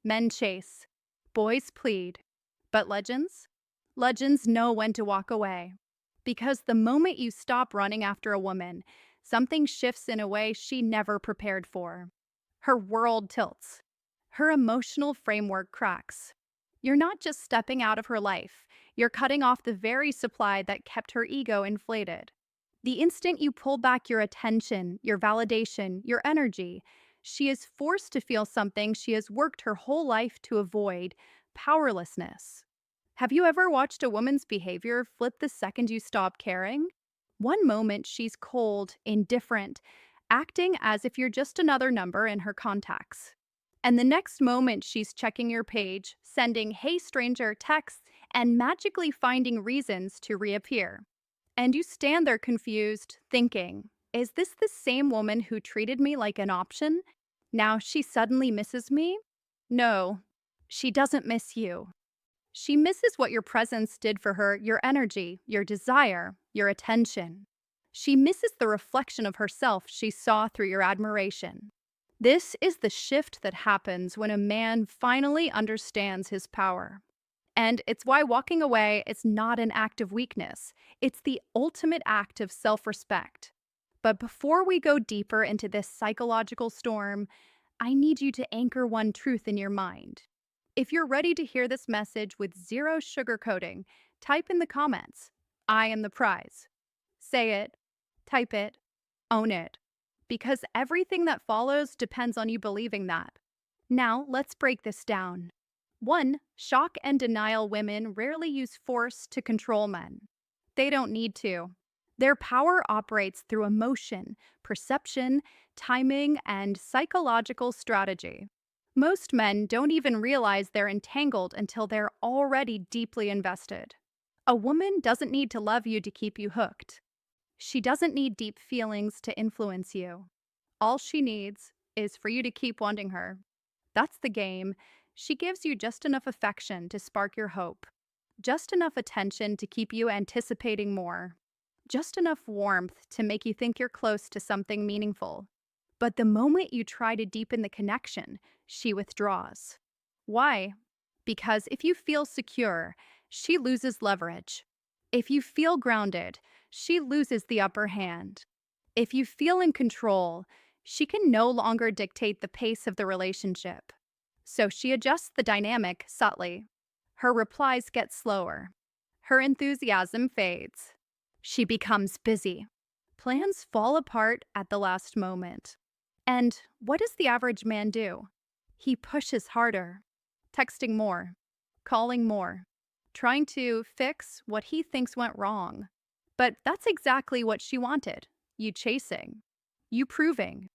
Men chase, boys plead, but legends? Legends know when to walk away. Because the moment you stop running after a woman, something shifts in a way she never prepared for. Her world tilts. Her emotional framework cracks. You're not just stepping out of her life, you're cutting off the very supply that kept her ego inflated. The instant you pull back your attention, your validation, your energy, she is forced to feel something she has worked her whole life to avoid: powerlessness. Have you ever watched a woman's behavior flip the second you stop caring? One moment she's cold, indifferent, acting as if you're just another number in her contacts. And the next moment she's checking your page, sending "Hey stranger" texts, and magically finding reasons to reappear. And you stand there confused, thinking, is this the same woman who treated me like an option? Now she suddenly misses me? No, she doesn't miss you. She misses what your presence did for her, your energy, your desire, your attention. She misses the reflection of herself she saw through your admiration. This is the shift that happens when a man finally understands his power. And it's why walking away is not an act of weakness. It's the ultimate act of self-respect. But before we go deeper into this psychological storm, I need you to anchor one truth in your mind. If you're ready to hear this message with zero sugarcoating, type in the comments, "I am the prize." Say it, type it, own it. Because everything that follows depends on you believing that. Now, let's break this down. 1. Shock and denial women rarely use force to control men. They don't need to. Their power operates through emotion, perception, timing, and psychological strategy. Most men don't even realize they're entangled until they're already deeply invested. A woman doesn't need to love you to keep you hooked. She doesn't need deep feelings to influence you. All she needs is for you to keep wanting her. That's the game. She gives you just enough affection to spark your hope, just enough attention to keep you anticipating more, just enough warmth to make you think you're close to something meaningful. But the moment you try to deepen the connection, she withdraws. Why? Because if you feel secure, she loses leverage. If you feel grounded, she loses the upper hand. If you feel in control, she can no longer dictate the pace of the relationship. So she adjusts the dynamic subtly. Her replies get slower. Her enthusiasm fades. She becomes busy. Plans fall apart at the last moment. And what does the average man do? He pushes harder, texting more, calling more, trying to fix what he thinks went wrong. But that's exactly what she wanted: you chasing, you proving,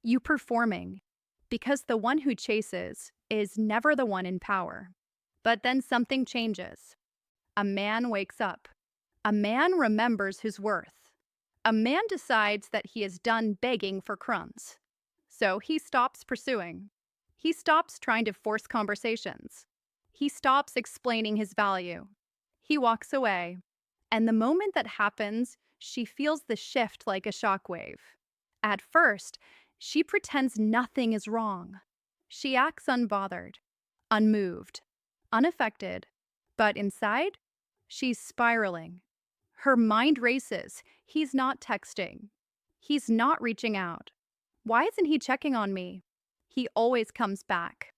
you performing. Because the one who chases is never the one in power. But then something changes. A man wakes up. A man remembers his worth. A man decides that he is done begging for crumbs. So he stops pursuing. He stops trying to force conversations. He stops explaining his value. He walks away. And the moment that happens, she feels the shift like a shockwave. At first, she pretends nothing is wrong. She acts unbothered, unmoved, unaffected. But inside, she's spiraling. Her mind races. He's not texting. He's not reaching out. Why isn't he checking on me? He always comes back.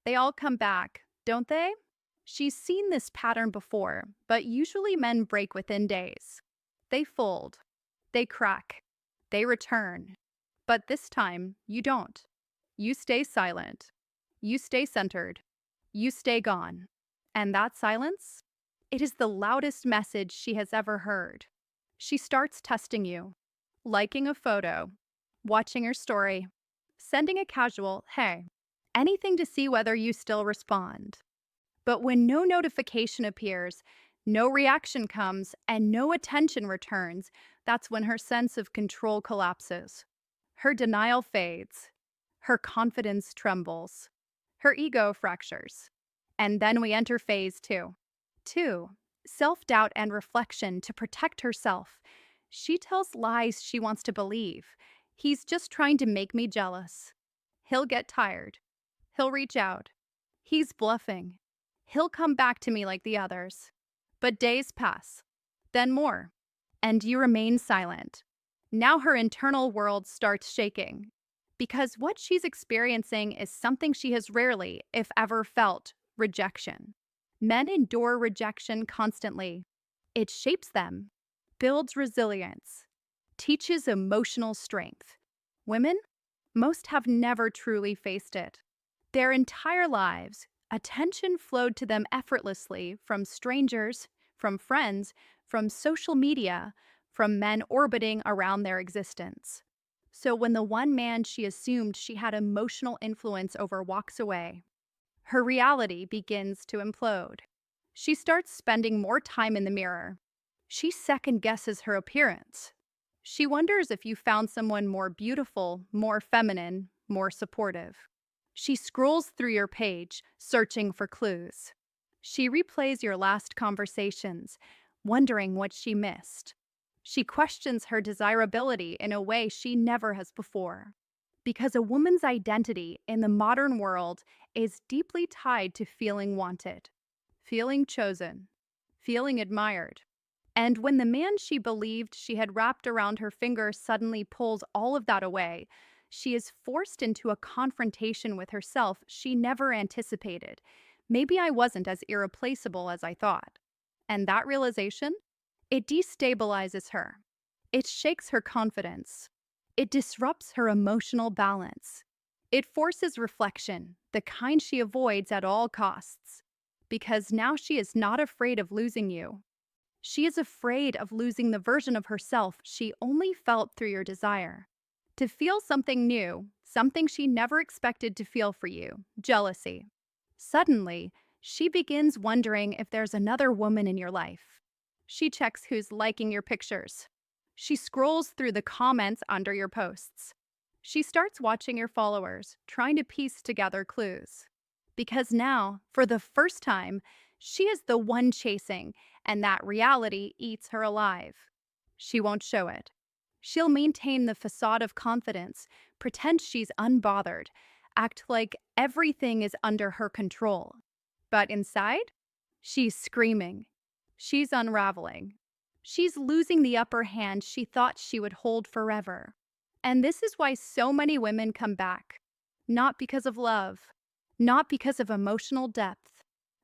They all come back, don't they? She's seen this pattern before, but usually men break within days. They fold. They crack. They return. But this time, you don't. You stay silent. You stay centered. You stay gone. And that silence? It is the loudest message she has ever heard. She starts testing you, liking a photo, watching her story, sending a casual "hey," anything to see whether you still respond. But when no notification appears, no reaction comes, and no attention returns, that's when her sense of control collapses. Her denial fades. Her confidence trembles. Her ego fractures. And then we enter phase 2. 2. Self-doubt and reflection to protect herself. She tells lies she wants to believe. He's just trying to make me jealous. He'll get tired. He'll reach out. He's bluffing. He'll come back to me like the others. But days pass, then more, and you remain silent. Now her internal world starts shaking because what she's experiencing is something she has rarely, if ever, felt: rejection. Men endure rejection constantly. It shapes them, builds resilience, teaches emotional strength. Women, most have never truly faced it. Their entire lives, attention flowed to them effortlessly from strangers, from friends, from social media, from men orbiting around their existence. So when the one man she assumed she had emotional influence over walks away, her reality begins to implode. She starts spending more time in the mirror. She second guesses her appearance. She wonders if you found someone more beautiful, more feminine, more supportive. She scrolls through your page, searching for clues. She replays your last conversations, wondering what she missed. She questions her desirability in a way she never has before. Because a woman's identity in the modern world is deeply tied to feeling wanted, feeling chosen, feeling admired. And when the man she believed she had wrapped around her finger suddenly pulls all of that away, she is forced into a confrontation with herself she never anticipated. Maybe I wasn't as irreplaceable as I thought. And that realization? It destabilizes her. It shakes her confidence. It disrupts her emotional balance. It forces reflection, the kind she avoids at all costs. Because now she is not afraid of losing you. She is afraid of losing the version of herself she only felt through your desire. To feel something new, something she never expected to feel for you: jealousy. Suddenly, she begins wondering if there's another woman in your life. She checks who's liking your pictures. She scrolls through the comments under your posts. She starts watching your followers, trying to piece together clues. Because now, for the first time, she is the one chasing, and that reality eats her alive. She won't show it. She'll maintain the facade of confidence, pretend she's unbothered, act like everything is under her control. But inside, she's screaming. She's unraveling. She's losing the upper hand she thought she would hold forever. And this is why so many women come back. Not because of love, not because of emotional depth,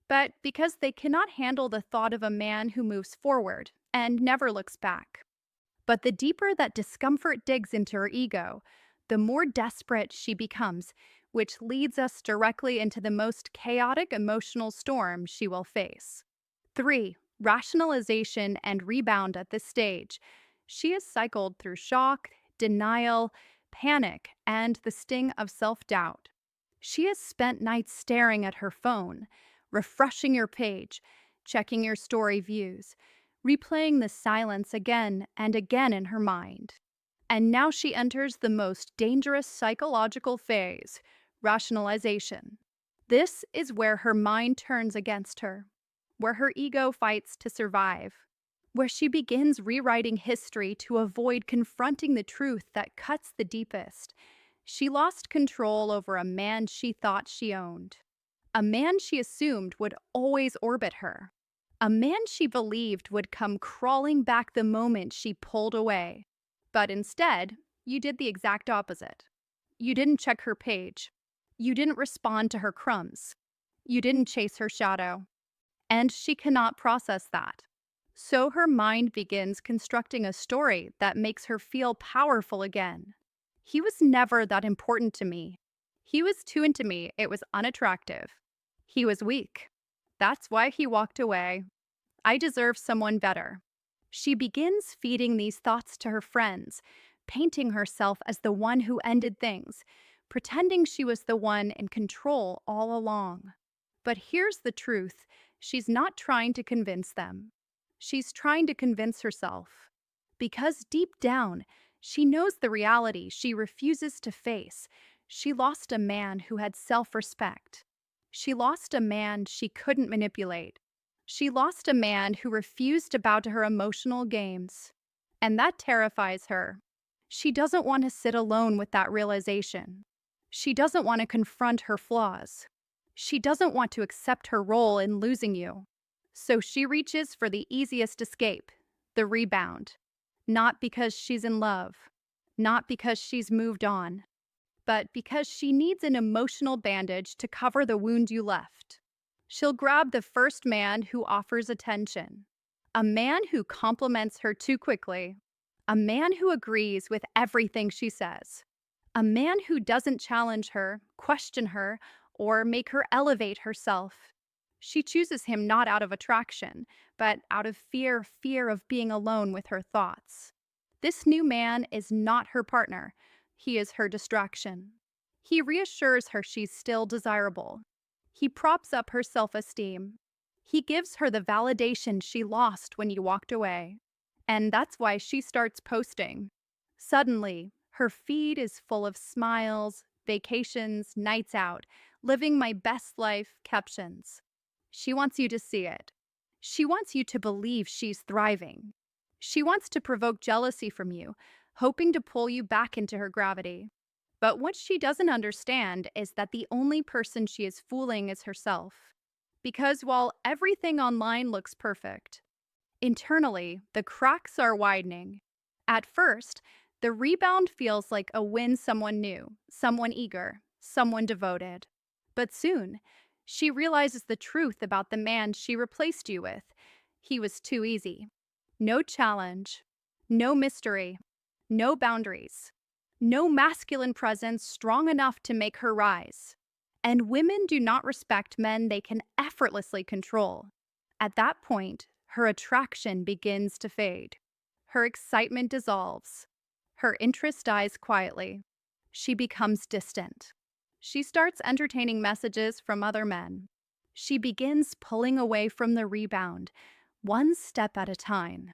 but because they cannot handle the thought of a man who moves forward and never looks back. But the deeper that discomfort digs into her ego, the more desperate she becomes, which leads us directly into the most chaotic emotional storm she will face. 3. Rationalization and rebound at this stage. She has cycled through shock, denial, panic, and the sting of self-doubt. She has spent nights staring at her phone, refreshing your page, checking your story views, replaying the silence again and again in her mind. And now she enters the most dangerous psychological phase: rationalization. This is where her mind turns against her, where her ego fights to survive, where she begins rewriting history to avoid confronting the truth that cuts the deepest. She lost control over a man she thought she owned, a man she assumed would always orbit her, a man she believed would come crawling back the moment she pulled away. But instead, you did the exact opposite. You didn't check her page. You didn't respond to her crumbs. You didn't chase her shadow. And she cannot process that. So her mind begins constructing a story that makes her feel powerful again. He was never that important to me. He was too into me, it was unattractive. He was weak. That's why he walked away. I deserve someone better. She begins feeding these thoughts to her friends, painting herself as the one who ended things, pretending she was the one in control all along. But here's the truth: she's not trying to convince them. She's trying to convince herself. Because deep down, she knows the reality she refuses to face. She lost a man who had self-respect. She lost a man she couldn't manipulate. She lost a man who refused to bow to her emotional games. And that terrifies her. She doesn't want to sit alone with that realization. She doesn't want to confront her flaws. She doesn't want to accept her role in losing you. So she reaches for the easiest escape, the rebound. Not because she's in love, not because she's moved on, but because she needs an emotional bandage to cover the wound you left. She'll grab the first man who offers attention, a man who compliments her too quickly, a man who agrees with everything she says, a man who doesn't challenge her, question her, or make her elevate herself. She chooses him not out of attraction, but out of fear of being alone with her thoughts. This new man is not her partner, he is her distraction. He reassures her she's still desirable. He props up her self esteem. He gives her the validation she lost when you walked away. And that's why she starts posting. Suddenly, her feed is full of smiles, vacations, nights out, living my best life captions. She wants you to see it. She wants you to believe she's thriving. She wants to provoke jealousy from you, hoping to pull you back into her gravity. But what she doesn't understand is that the only person she is fooling is herself. Because while everything online looks perfect, internally, the cracks are widening. At first, the rebound feels like a win someone new, someone eager, someone devoted. But soon, she realizes the truth about the man she replaced you with. He was too easy. No challenge, no mystery, no boundaries, no masculine presence strong enough to make her rise. And women do not respect men they can effortlessly control. At that point, her attraction begins to fade. Her excitement dissolves. Her interest dies quietly. She becomes distant. She starts entertaining messages from other men. She begins pulling away from the rebound, one step at a time.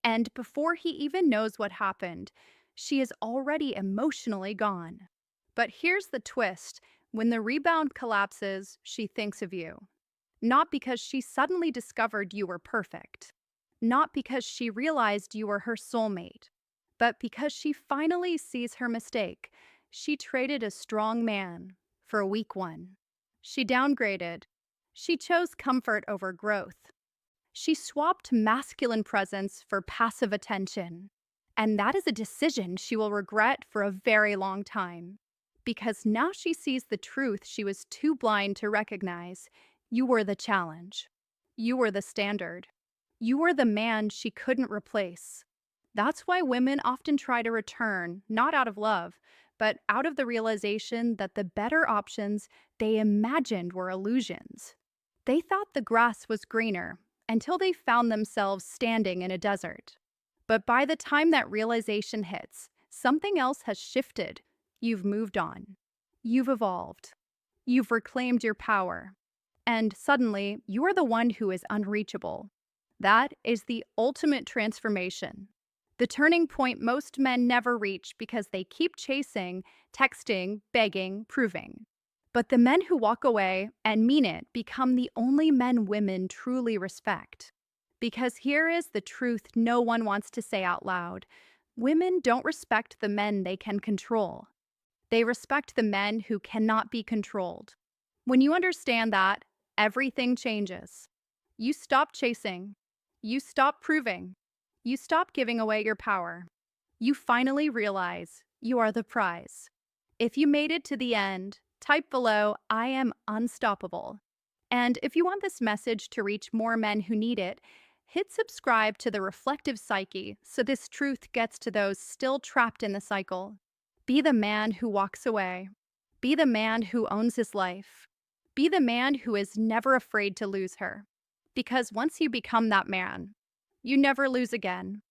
And before he even knows what happened, she is already emotionally gone. But here's the twist: when the rebound collapses, she thinks of you. Not because she suddenly discovered you were perfect, not because she realized you were her soulmate, but because she finally sees her mistake. She traded a strong man for a weak one. She downgraded. She chose comfort over growth. She swapped masculine presence for passive attention. And that is a decision she will regret for a very long time. Because now she sees the truth she was too blind to recognize. You were the challenge. You were the standard. You were the man she couldn't replace. That's why women often try to return, not out of love, but out of the realization that the better options they imagined were illusions. They thought the grass was greener until they found themselves standing in a desert. But by the time that realization hits, something else has shifted. You've moved on. You've evolved. You've reclaimed your power. And suddenly, you are the one who is unreachable. That is the ultimate transformation. The turning point most men never reach because they keep chasing, texting, begging, proving. But the men who walk away and mean it become the only men women truly respect. Because here is the truth no one wants to say out loud. Women don't respect the men they can control. They respect the men who cannot be controlled. When you understand that, everything changes. You stop chasing. You stop proving. You stop giving away your power. You finally realize you are the prize. If you made it to the end, type below, "I am unstoppable." And if you want this message to reach more men who need it, hit subscribe to the Reflective Psyche so this truth gets to those still trapped in the cycle. Be the man who walks away. Be the man who owns his life. Be the man who is never afraid to lose her. Because once you become that man, you never lose again.